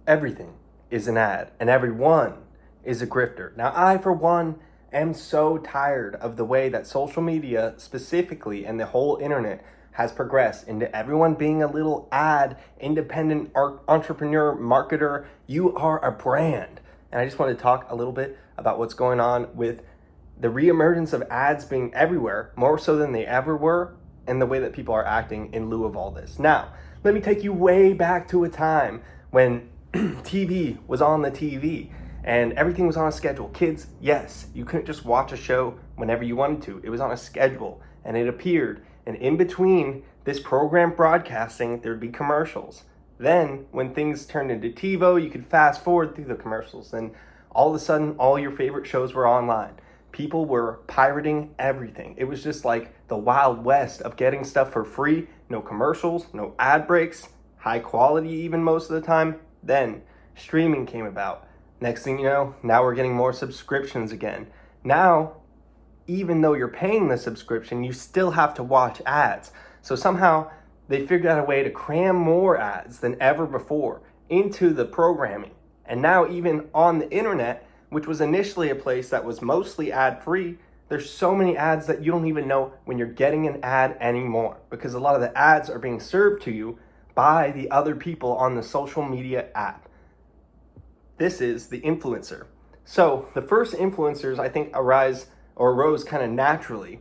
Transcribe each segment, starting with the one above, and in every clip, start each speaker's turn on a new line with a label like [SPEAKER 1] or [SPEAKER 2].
[SPEAKER 1] Everything is an ad, and everyone is a grifter. Now, I, for one, am so tired of the way that social media specifically and the whole internet has progressed into everyone being a little ad, independent entrepreneur, marketer. You are a brand. And I just want to talk a little bit about what's going on with the reemergence of ads being everywhere, more so than they ever were, and the way that people are acting in lieu of all this. Now, let me take you way back to a time when TV was on the TV and everything was on a schedule. Kids, yes, you couldn't just watch a show whenever you wanted to. It was on a schedule and it appeared. And in between this program broadcasting, there'd be commercials. Then when things turned into TiVo, you could fast forward through the commercials. And all of a sudden, all your favorite shows were online. People were pirating everything. It was just like the Wild West of getting stuff for free. No commercials, no ad breaks, high quality even most of the time. Then streaming came about. Next thing you know, now we're getting more subscriptions again. Now, even though you're paying the subscription, you still have to watch ads. So somehow they figured out a way to cram more ads than ever before into the programming. And now even on the internet, which was initially a place that was mostly ad-free, there's so many ads that you don't even know when you're getting an ad anymore, because a lot of the ads are being served to you by the other people on the social media app. This is the influencer. So the first influencers, I think, arose kind of naturally.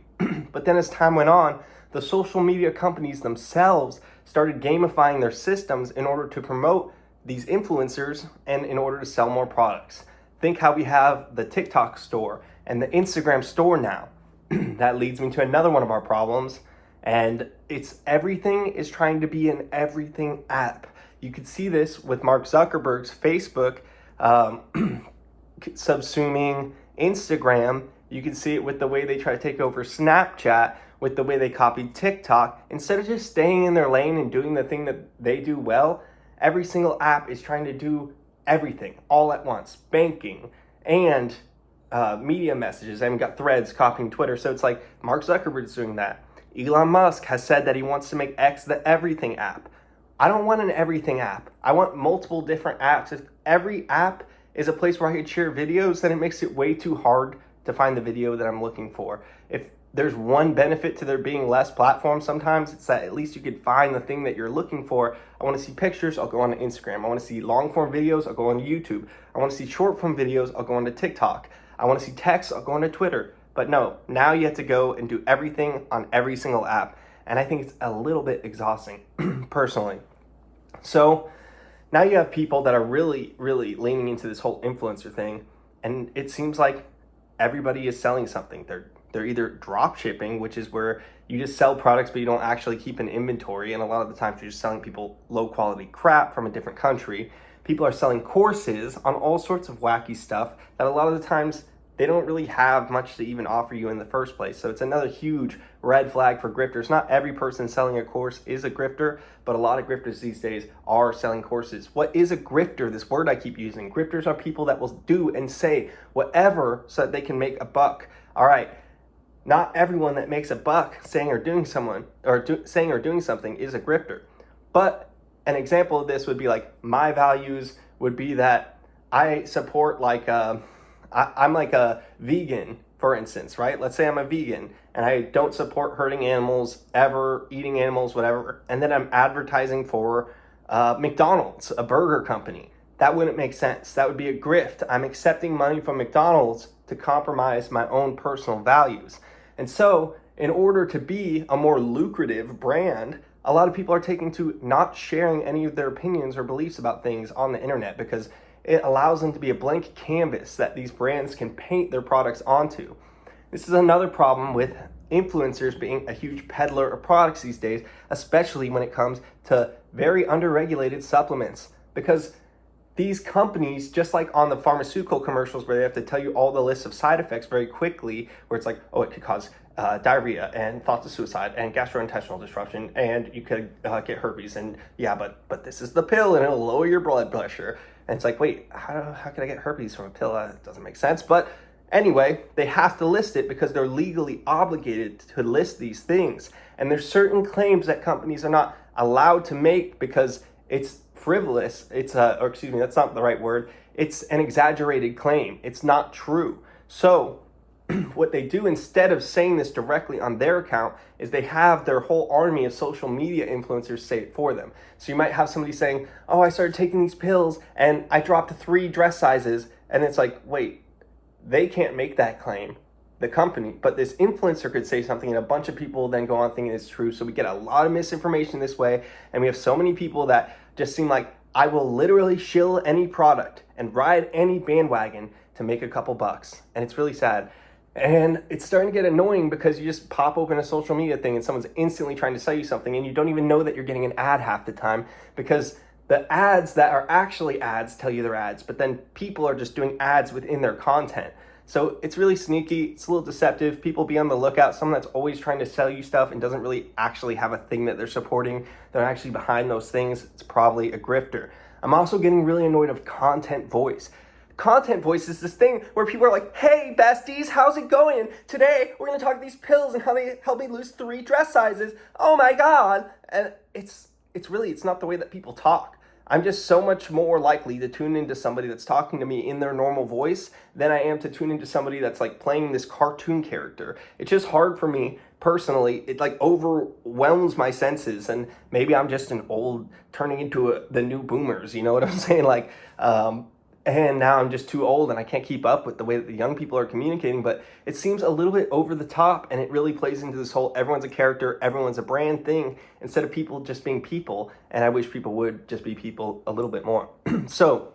[SPEAKER 1] But then as time went on, the social media companies themselves started gamifying their systems in order to promote these influencers and in order to sell more products. Think how we have the TikTok store and the Instagram store now. That leads me to another one of our problems. And it's everything is trying to be an everything app. You could see this with Mark Zuckerberg's Facebook subsuming Instagram. You can see it with the way they try to take over Snapchat, with the way they copied TikTok. Instead of just staying in their lane and doing the thing that they do well, every single app is trying to do everything all at once. Banking and media messages. I mean, got Threads copying Twitter. So it's like Mark Zuckerberg's doing that. Elon Musk has said that he wants to make X the everything app. I don't want an everything app. I want multiple different apps. If every app is a place where I can share videos, then it makes it way too hard to find the video that I'm looking for. If there's one benefit to there being less platforms sometimes, it's that at least you could find the thing that you're looking for. I want to see pictures, I'll go on to Instagram. I want to see long form videos, I'll go on to YouTube. I want to see short form videos, I'll go on to TikTok. I want to see text, I'll go on to Twitter. But no, now you have to go and do everything on every single app. And I think it's a little bit exhausting, personally. So now you have people that are really, really leaning into this whole influencer thing. And it seems like everybody is selling something. They're either drop shipping, which is where you just sell products, but you don't actually keep an inventory. And a lot of the times you're just selling people low quality crap from a different country. People are selling courses on all sorts of wacky stuff that a lot of the times they don't really have much to even offer you in the first place. So it's another huge red flag for grifters. Not every person selling a course is a grifter, but a lot of grifters these days are selling courses. What is a grifter? This word I keep using. Grifters are people that will do and say whatever so that they can make a buck. All right. Not everyone that makes a buck saying or doing something is a grifter. But an example of this would be like my values would be that I support I'm like a vegan, for instance, right? Let's say I'm a vegan and I don't support hurting animals, ever eating animals, whatever. And then I'm advertising for McDonald's, a burger company. That wouldn't make sense. That would be a grift. I'm accepting money from McDonald's to compromise my own personal values. And so in order to be a more lucrative brand, a lot of people are taking to not sharing any of their opinions or beliefs about things on the internet because it allows them to be a blank canvas that these brands can paint their products onto. This is another problem with influencers being a huge peddler of products these days, especially when it comes to very underregulated supplements. Because these companies, just like on the pharmaceutical commercials where they have to tell you all the lists of side effects very quickly, where it's like, oh, it could cause diarrhea and thoughts of suicide and gastrointestinal disruption, and you could get herpes, and yeah, but this is the pill and it'll lower your blood pressure. And it's like, wait, how can I get herpes from a pill? That doesn't make sense. But anyway, they have to list it because they're legally obligated to list these things. And there's certain claims that companies are not allowed to make because it's frivolous. Or excuse me, that's not the right word. It's an exaggerated claim. It's not true. So what they do instead of saying this directly on their account is they have their whole army of social media influencers say it for them. So you might have somebody saying, oh, I started taking these pills and I dropped 3 dress sizes. And it's like, wait, they can't make that claim, the company, but this influencer could say something and a bunch of people then go on thinking it's true. So we get a lot of misinformation this way. And we have so many people that just seem like, I will literally shill any product and ride any bandwagon to make a couple bucks. And it's really sad. And it's starting to get annoying because you just pop open a social media thing and someone's instantly trying to sell you something and you don't even know that you're getting an ad half the time, because the ads that are actually ads tell you they're ads, but then people are just doing ads within their content. So it's really sneaky, it's a little deceptive. People be on the lookout. Someone that's always trying to sell you stuff and doesn't really actually have a thing that they're supporting, they're actually behind those things, it's probably a grifter. I'm also getting really annoyed of content voice. Content voice is this thing where people are like, hey besties, how's it going? Today we're gonna talk about these pills and how they help me lose 3 dress sizes. Oh my God. And it's not the way that people talk. I'm just so much more likely to tune into somebody that's talking to me in their normal voice than I am to tune into somebody that's like playing this cartoon character. It's just hard for me personally. It like overwhelms my senses, and maybe I'm just an old turning into the new boomers, you know what I'm saying? Like, and now I'm just too old and I can't keep up with the way that the young people are communicating, but it seems a little bit over the top, and it really plays into this whole everyone's a character, everyone's a brand thing, instead of people just being people. And I wish people would just be people a little bit more. So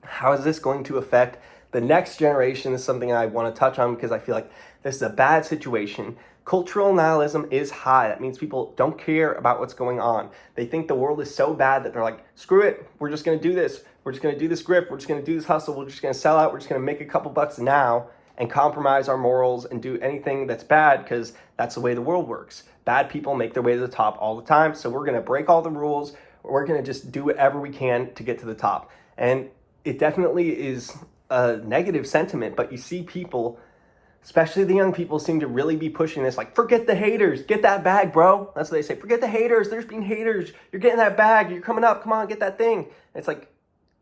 [SPEAKER 1] how is this going to affect the next generation? Is something I want to touch on because I feel like this is a bad situation. Cultural nihilism is high. That means people don't care about what's going on. They think the world is so bad that they're like, screw it, we're just going to do this. We're just going to do this grift. We're just going to do this hustle. We're just going to sell out. We're just going to make a couple bucks now and compromise our morals and do anything that's bad because that's the way the world works. Bad people make their way to the top all the time. So we're going to break all the rules. We're going to just do whatever we can to get to the top. And it definitely is a negative sentiment, but you see people, especially the young people, seem to really be pushing this, like, forget the haters, get that bag, bro. That's what they say. Forget the haters. There's been haters. You're getting that bag. You're coming up. Come on, get that thing. And it's like,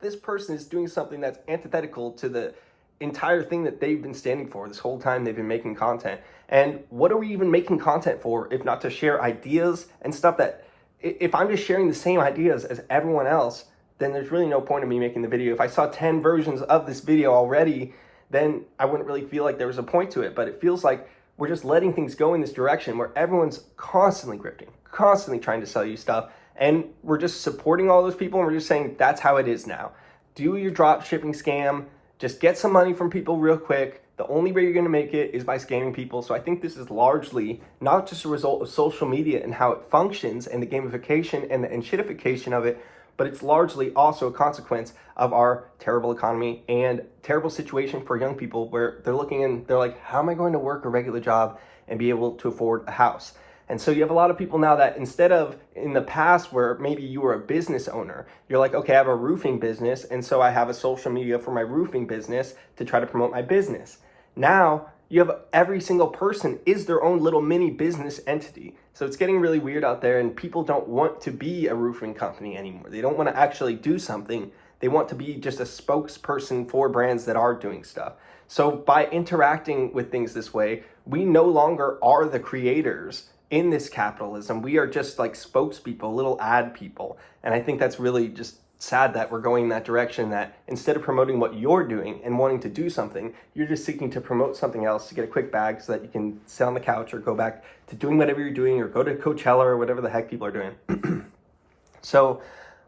[SPEAKER 1] this person is doing something that's antithetical to the entire thing that they've been standing for this whole time they've been making content. And what are we even making content for if not to share ideas and stuff that, if I'm just sharing the same ideas as everyone else, then there's really no point in me making the video. If I saw 10 versions of this video already, then I wouldn't really feel like there was a point to it. But it feels like we're just letting things go in this direction where everyone's constantly grifting, constantly trying to sell you stuff. And we're just supporting all those people, and we're just saying that's how it is now. Do your drop shipping scam. Just get some money from people real quick. The only way you're going to make it is by scamming people. So I think this is largely not just a result of social media and how it functions and the gamification and the enshittification of it, but it's largely also a consequence of our terrible economy and terrible situation for young people where they're looking and they're like, how am I going to work a regular job and be able to afford a house? And so you have a lot of people now that instead of in the past where maybe you were a business owner, you're like, okay, I have a roofing business, and so I have a social media for my roofing business to try to promote my business. Now you have every single person is their own little mini business entity. So it's getting really weird out there, and people don't want to be a roofing company anymore. They don't want to actually do something. They want to be just a spokesperson for brands that are doing stuff. So by interacting with things this way, we no longer are the creators in this capitalism. We are just like spokespeople, little ad people. And I think that's really just sad that we're going in that direction, that instead of promoting what you're doing and wanting to do something, you're just seeking to promote something else to get a quick bag so that you can sit on the couch or go back to doing whatever you're doing or go to Coachella or whatever the heck people are doing. So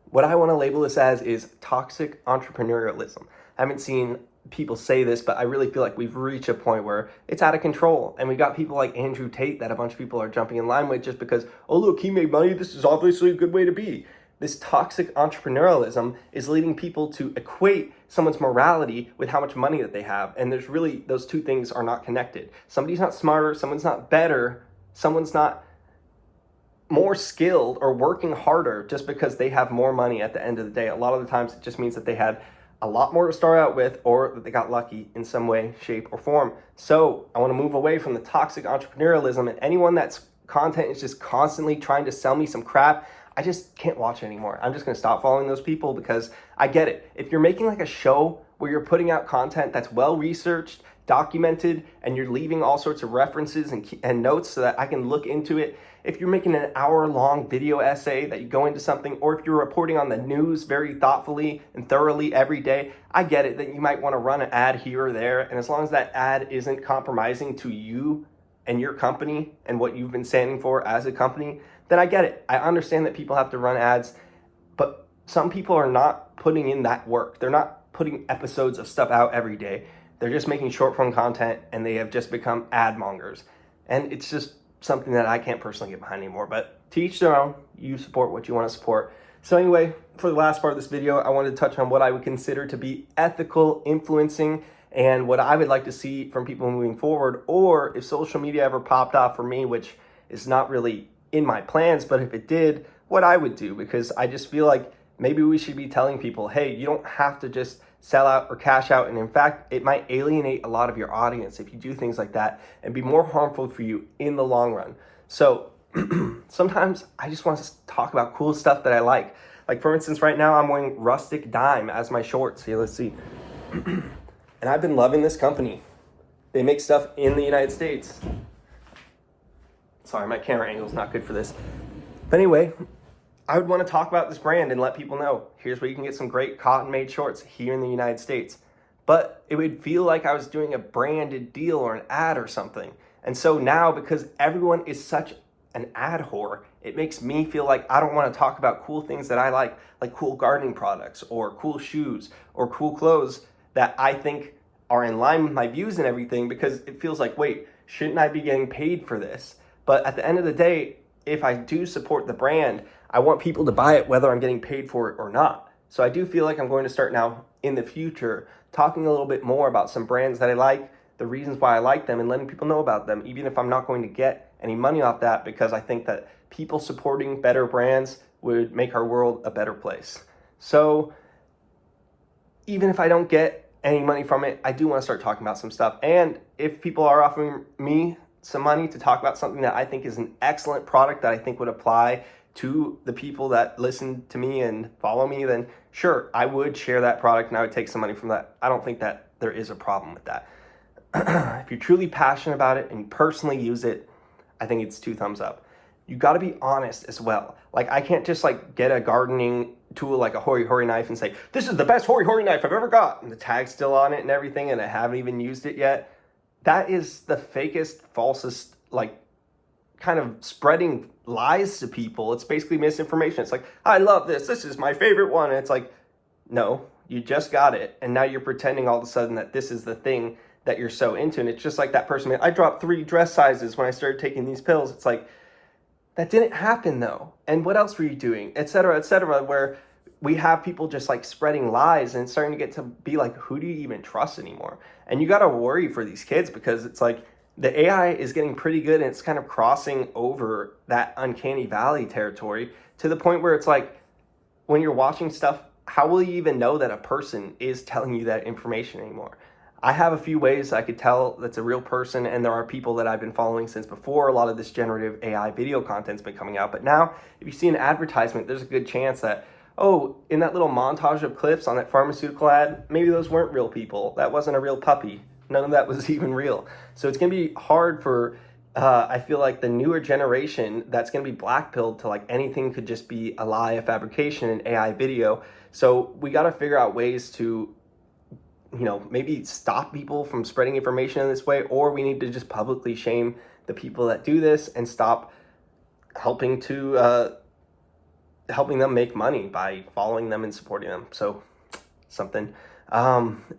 [SPEAKER 1] what I want to label this as is toxic entrepreneurialism. I haven't seen people say this, but I really feel like we've reached a point where it's out of control. And we got people like Andrew Tate that a bunch of people are jumping in line with just because, oh, look, he made money. This is obviously a good way to be. This toxic entrepreneurialism is leading people to equate someone's morality with how much money that they have. And there's really, those two things are not connected. Somebody's not smarter, someone's not better, someone's not more skilled or working harder just because they have more money at the end of the day. A lot of the times it just means that they had a lot more to start out with, or that they got lucky in some way, shape, or form. So I want to move away from the toxic entrepreneurialism, and anyone that's content is just constantly trying to sell me some crap. I just can't watch it anymore. I'm just going to stop following those people because I get it. If you're making like a show where you're putting out content that's well researched, documented, and you're leaving all sorts of references and notes so that I can look into it. If you're making an hour-long video essay that you go into something, or if you're reporting on the news very thoughtfully and thoroughly every day, I get it that you might want to run an ad here or there. And as long as that ad isn't compromising to you and your company and what you've been standing for as a company, then I get it. I understand that people have to run ads, but some people are not putting in that work. They're not putting episodes of stuff out every day. They're just making short form content and they have just become ad mongers. And it's just something that I can't personally get behind anymore. But to each their own, you support what you want to support. So anyway, for the last part of this video, I wanted to touch on what I would consider to be ethical influencing and what I would like to see from people moving forward, or if social media ever popped off for me, which is not really in my plans, but if it did, what I would do, because I just feel like maybe we should be telling people, hey, you don't have to just sell out or cash out. And in fact, it might alienate a lot of your audience if you do things like that and be more harmful for you in the long run. So sometimes I just want to talk about cool stuff that I like. Like for instance, right now I'm wearing Rustic Dime as my shorts. Here, let's see. And I've been loving this company. They make stuff in the United States. Sorry, my camera angle is not good for this. But anyway, I would want to talk about this brand and let people know, here's where you can get some great cotton-made shorts here in the United States. But it would feel like I was doing a branded deal or an ad or something. And so now, because everyone is such an ad whore, it makes me feel like I don't want to talk about cool things that I like cool gardening products or cool shoes or cool clothes that I think are in line with my views and everything, because it feels like, wait, shouldn't I be getting paid for this? But at the end of the day, if I do support the brand, I want people to buy it whether I'm getting paid for it or not. So I do feel like I'm going to start now in the future talking a little bit more about some brands that I like, the reasons why I like them, and letting people know about them, even if I'm not going to get any money off that, because I think that people supporting better brands would make our world a better place. So even if I don't get any money from it, I do want to start talking about some stuff. And if people are offering me some money to talk about something that I think is an excellent product that I think would apply to the people that listen to me and follow me, then sure, I would share that product and I would take some money from that. I don't think that there is a problem with that. If you're truly passionate about it and you personally use it, I think it's 2 thumbs up. You got to be honest as well. Like, I can't just like get a gardening tool like a Hori Hori knife and say, this is the best Hori Hori knife I've ever got, and the tag's still on it and everything, and I haven't even used it yet. That is the fakest, falsest, like, kind of spreading lies to people. It's basically misinformation. It's like, I love this is my favorite one. And it's like, no, you just got it, and now you're pretending all of a sudden that this is the thing that you're so into. And it's just like that person, I dropped 3 dress sizes when I started taking these pills. It's like, that didn't happen though. And what else were you doing, et cetera, where we have people just like spreading lies, and it's starting to get to be like, who do you even trust anymore? And you got to worry for these kids, because it's like the AI is getting pretty good, and it's kind of crossing over that uncanny valley territory to the point where it's like, when you're watching stuff, how will you even know that a person is telling you that information anymore? I have a few ways I could tell that's a real person, and there are people that I've been following since before a lot of this generative AI video content's been coming out. But now, if you see an advertisement, there's a good chance that, oh, in that little montage of clips on that pharmaceutical ad, maybe those weren't real people. That wasn't a real puppy. None of that was even real. So it's going to be hard for, I feel like, the newer generation that's going to be blackpilled to like anything could just be a lie, a fabrication, an AI video. So we got to figure out ways to, maybe stop people from spreading information in this way, or we need to just publicly shame the people that do this and stop helping them make money by following them and supporting them. So something.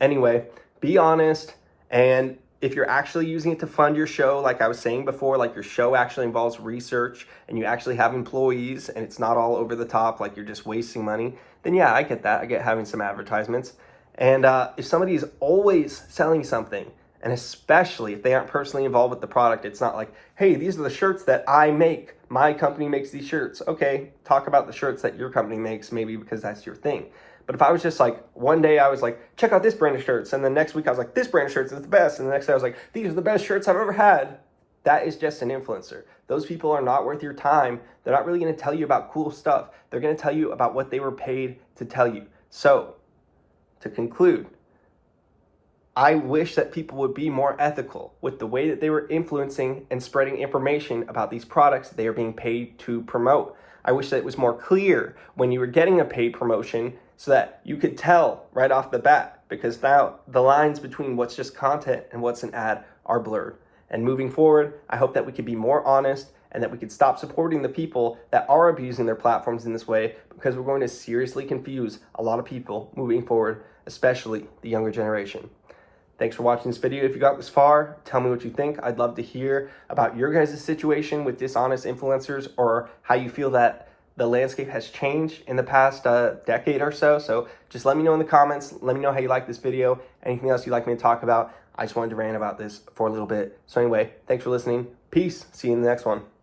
[SPEAKER 1] Anyway, be honest. And if you're actually using it to fund your show, like I was saying before, like your show actually involves research and you actually have employees and it's not all over the top, like you're just wasting money, then yeah, I get that. I get having some advertisements. And if somebody is always selling something, and especially if they aren't personally involved with the product, it's not like, hey, these are the shirts that I make. My company makes these shirts. Okay, talk about the shirts that your company makes, maybe because that's your thing. But if I was just like, one day I was like, check out this brand of shirts, and the next week I was like, this brand of shirts is the best, and the next day I was like, these are the best shirts I've ever had, That is just an influencer. Those people are not worth your time. They're not really going to tell you about cool stuff. They're going to tell you about what they were paid to tell you. So, to conclude, I wish that people would be more ethical with the way that they were influencing and spreading information about these products they are being paid to promote. I wish that it was more clear when you were getting a paid promotion so that you could tell right off the bat, because now the lines between what's just content and what's an ad are blurred. And moving forward, I hope that we could be more honest and that we could stop supporting the people that are abusing their platforms in this way, because we're going to seriously confuse a lot of people moving forward, especially the younger generation. Thanks for watching this video. If you got this far, tell me what you think. I'd love to hear about your guys' situation with dishonest influencers, or how you feel that the landscape has changed in the past decade or so. So just let me know in the comments. Let me know how you like this video. Anything else you'd like me to talk about. I just wanted to rant about this for a little bit. So anyway, thanks for listening. Peace. See you in the next one.